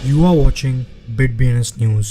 You are watching BitBNS News.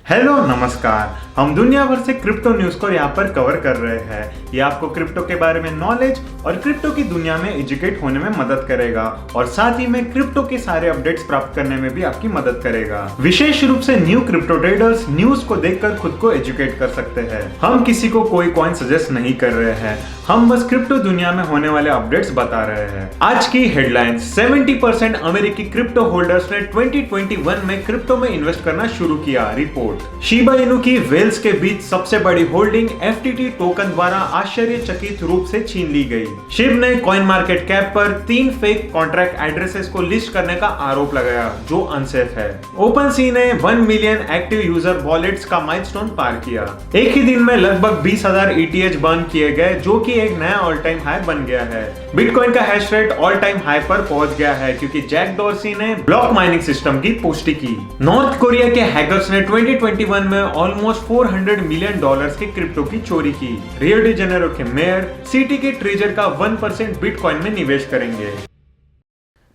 Hello नमस्कार। हम दुनिया भर से क्रिप्टो न्यूज को यहाँ पर कवर कर रहे हैं। ये आपको क्रिप्टो के बारे में नॉलेज और क्रिप्टो की दुनिया में एजुकेट होने में मदद करेगा और साथ ही में क्रिप्टो के सारे अपडेट्स प्राप्त करने में भी आपकी मदद करेगा। विशेष रूप से न्यू क्रिप्टो ट्रेडर्स न्यूज को देखकर खुद को एजुकेट कर सकते हैं। हम किसी को कोई कॉइन सजेस्ट नहीं कर रहे हैं, हम बस क्रिप्टो दुनिया में होने वाले अपडेट्स बता रहे हैं। आज की हेडलाइंस, 70% अमेरिकी क्रिप्टो होल्डर्स ने 2021 में क्रिप्टो में इन्वेस्ट करना शुरू किया। रिपोर्ट, शिबा इनु की वेल्स के बीच सबसे बड़ी होल्डिंग एफटीटी टोकन द्वारा आश्चर्यचकित रूप से छीन ली गई। शिब ने कॉइन मार्केट कैप पर 3 फेक कॉन्ट्रैक्ट एड्रेसेस को लिस्ट करने का आरोप लगाया जो अनसेफ है। ओपनसी ने 1 मिलियन एक्टिव यूजर वॉलेट्स का माइलस्टोन पार किया। एक ही दिन में लगभग 20,000 ETH बर्न किए गए जो कि एक नया ऑल टाइम हाई बन गया है। बिटकॉइन का hash rate all time high पर पहुंच गया है क्योंकि जैक डॉर्सी ने ब्लॉक माइनिंग सिस्टम की पुष्टि की। नॉर्थ कोरिया के हैकर्स ने 2021 में ऑलमोस्ट $400 मिलियन की क्रिप्टो की चोरी की। रियो डी जेनेरो के मेयर सिटी के ट्रेजर का 1% बिटकॉइन में निवेश करेंगे।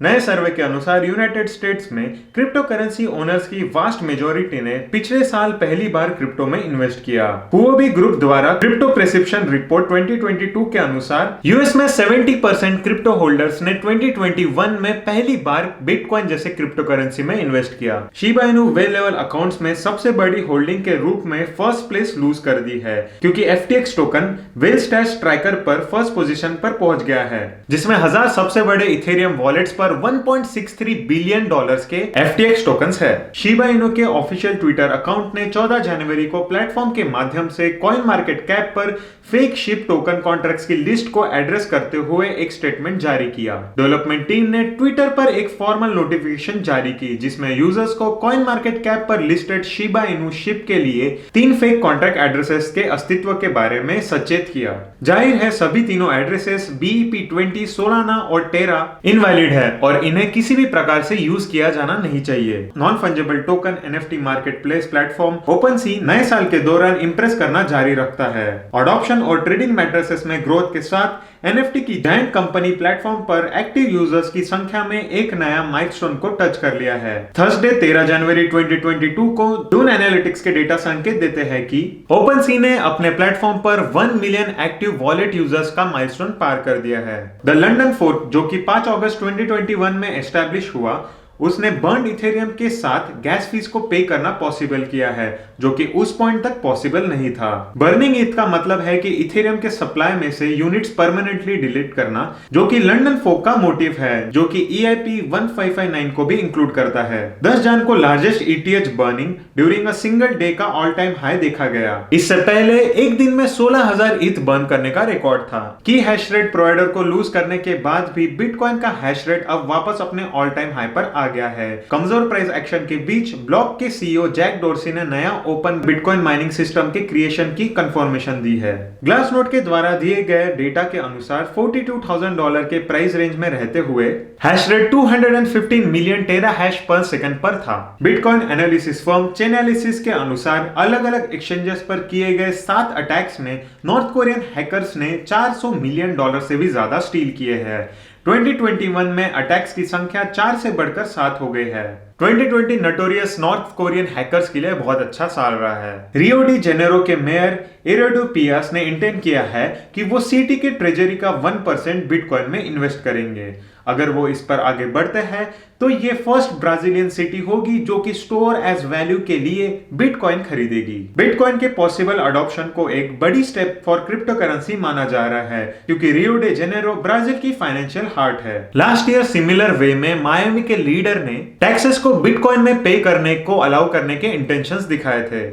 नए सर्वे के अनुसार यूनाइटेड स्टेट्स में क्रिप्टो करेंसी ओनर्स की वास्ट मेजोरिटी ने पिछले साल पहली बार क्रिप्टो में इन्वेस्ट किया। हुओबी ग्रुप द्वारा क्रिप्टो प्रिस्क्रिप्शन रिपोर्ट 2022 के अनुसार यूएस में 70% क्रिप्टो होल्डर्स ने 2021 में पहली बार बिटकॉइन जैसे क्रिप्टो करेंसी में इन्वेस्ट किया। Shiba Inu well level accounts में सबसे बड़ी होल्डिंग के रूप में फर्स्ट प्लेस लूज कर दी है क्योंकि FTX token well stash tracker पर फर्स्ट पोजीशन पर पहुंच गया है, जिसमें 1000 सबसे बड़े इथेरियम वॉलेट्स पर $1.63 बिलियन के FTX टोकन्स है। शिबा इनु के ऑफिशियल ट्विटर अकाउंट ने 14 जनवरी को प्लेटफॉर्म के माध्यम से कॉइन मार्केट कैप पर फेक शिप टोकन कॉन्ट्रैक्ट्स की लिस्ट को एड्रेस करते हुए एक स्टेटमेंट जारी किया। डेवलपमेंट टीम ने ट्विटर पर एक फॉर्मल नोटिफिकेशन जारी की जिसमें यूजर्स को कॉइन मार्केट कैप पर लिस्टेड शिबा इनु शिप के लिए 3 फेक कॉन्ट्रैक्ट एड्रेसेस के अस्तित्व के बारे में सचेत किया। जाहिर है सभी तीनों एड्रेसेस BEP20, सोलाना और टेरा इनवैलिड है और इन्हें किसी भी प्रकार से यूज किया जाना नहीं चाहिए। Non fungible token NFT market place platform OpenSea नए साल के दौरान इंप्रेस करना जारी रखता है। अडॉप्शन और ट्रेडिंग मैट्रिसेस में ग्रोथ के साथ NFT की जायंट कंपनी प्लेटफॉर्म पर एक्टिव यूजर्स की संख्या में एक नया माइलस्टोन को टच कर लिया है। थर्सडे 13 जनवरी 2022 को दून एनालिटिक्स के डेटा संकेत देते हैं कि ओपनसी ने अपने प्लेटफॉर्म पर 1 मिलियन एक्टिव वॉलेट यूजर्स का माइलस्टोन पार कर दिया है। द लंदन फोर्क जो कि 5 अगस्त 2021 में एस्टैब्लिश हुआ, उसने बर्न इथेरियम के साथ गैस फीस को पे करना पॉसिबल किया है जो कि उस पॉइंट तक पॉसिबल नहीं था। बर्निंग ईथ का मतलब है कि इथेरियम के सप्लाई में से यूनिट्स परमानेंटली डिलीट करना, जो कि लंदन फोक का मोटिव है जो कि EIP 1559 को भी इंक्लूड करता है। 10 जन को largest ETH burning during a single day का ऑल टाइम हाई देखा गया। इससे पहले एक दिन में 16,000 ETH बर्न करने का रिकॉर्ड था। की हैश रेट प्रोवाइडर को लूज करने के बाद भी बिटकॉइन का हैश रेट अब वापस अपने ऑल टाइम हाई पर आ गया है। कमजोर प्राइस एक्शन के बीच ब्लॉक के CEO जैक डॉर्सी ने नया ओपन बिटकॉइन माइनिंग सिस्टम के क्रिएशन की कंफर्मेशन दी है। ग्लासनोड के द्वारा दिए गए डेटा के अनुसार $42,000 के प्राइस रेंज में रहते हुए हैश रेट 215 मिलियन टेरा हैश पर सेकंड पर था। बिटकॉइन एनालिसिस फर्म चेनालिसिस के अनुसार अलग अलग एक्सचेंजेस पर किए गए 7 अटैक्स में नॉर्थ कोरियन हैकर्स ने $400 मिलियन से भी ज्यादा स्टील किए हैं। 2021 में अटैक्स की संख्या 4 से बढ़कर 7 हो गई है। 2020 नोटोरियस नॉर्थ कोरियन हैकर्स के लिए बहुत अच्छा साल रहा है। रियो डी जेनेरो के मेयर एरोडो पियास ने इंटेंड किया है कि वो सिटी के ट्रेजरी का 1% बिटकॉइन में इन्वेस्ट करेंगे। अगर वो इस पर आगे बढ़ते हैं तो ये फर्स्ट ब्राजीलियन सिटी होगी जो कि स्टोर एज वैल्यू के लिए बिटकॉइन खरीदेगी। बिटकॉइन के पॉसिबल अडॉप्शन को एक बड़ी स्टेप फॉर क्रिप्टो करेंसी माना जा रहा है क्योंकि रियो डे जेनेरो ब्राजील की फाइनेंशियल हार्ट है। लास्ट ईयर सिमिलर वे में मायामी के लीडर ने टैक्सेस को बिटकॉइन में पे करने को अलाउ करने के इंटेंशंस दिखाए थे।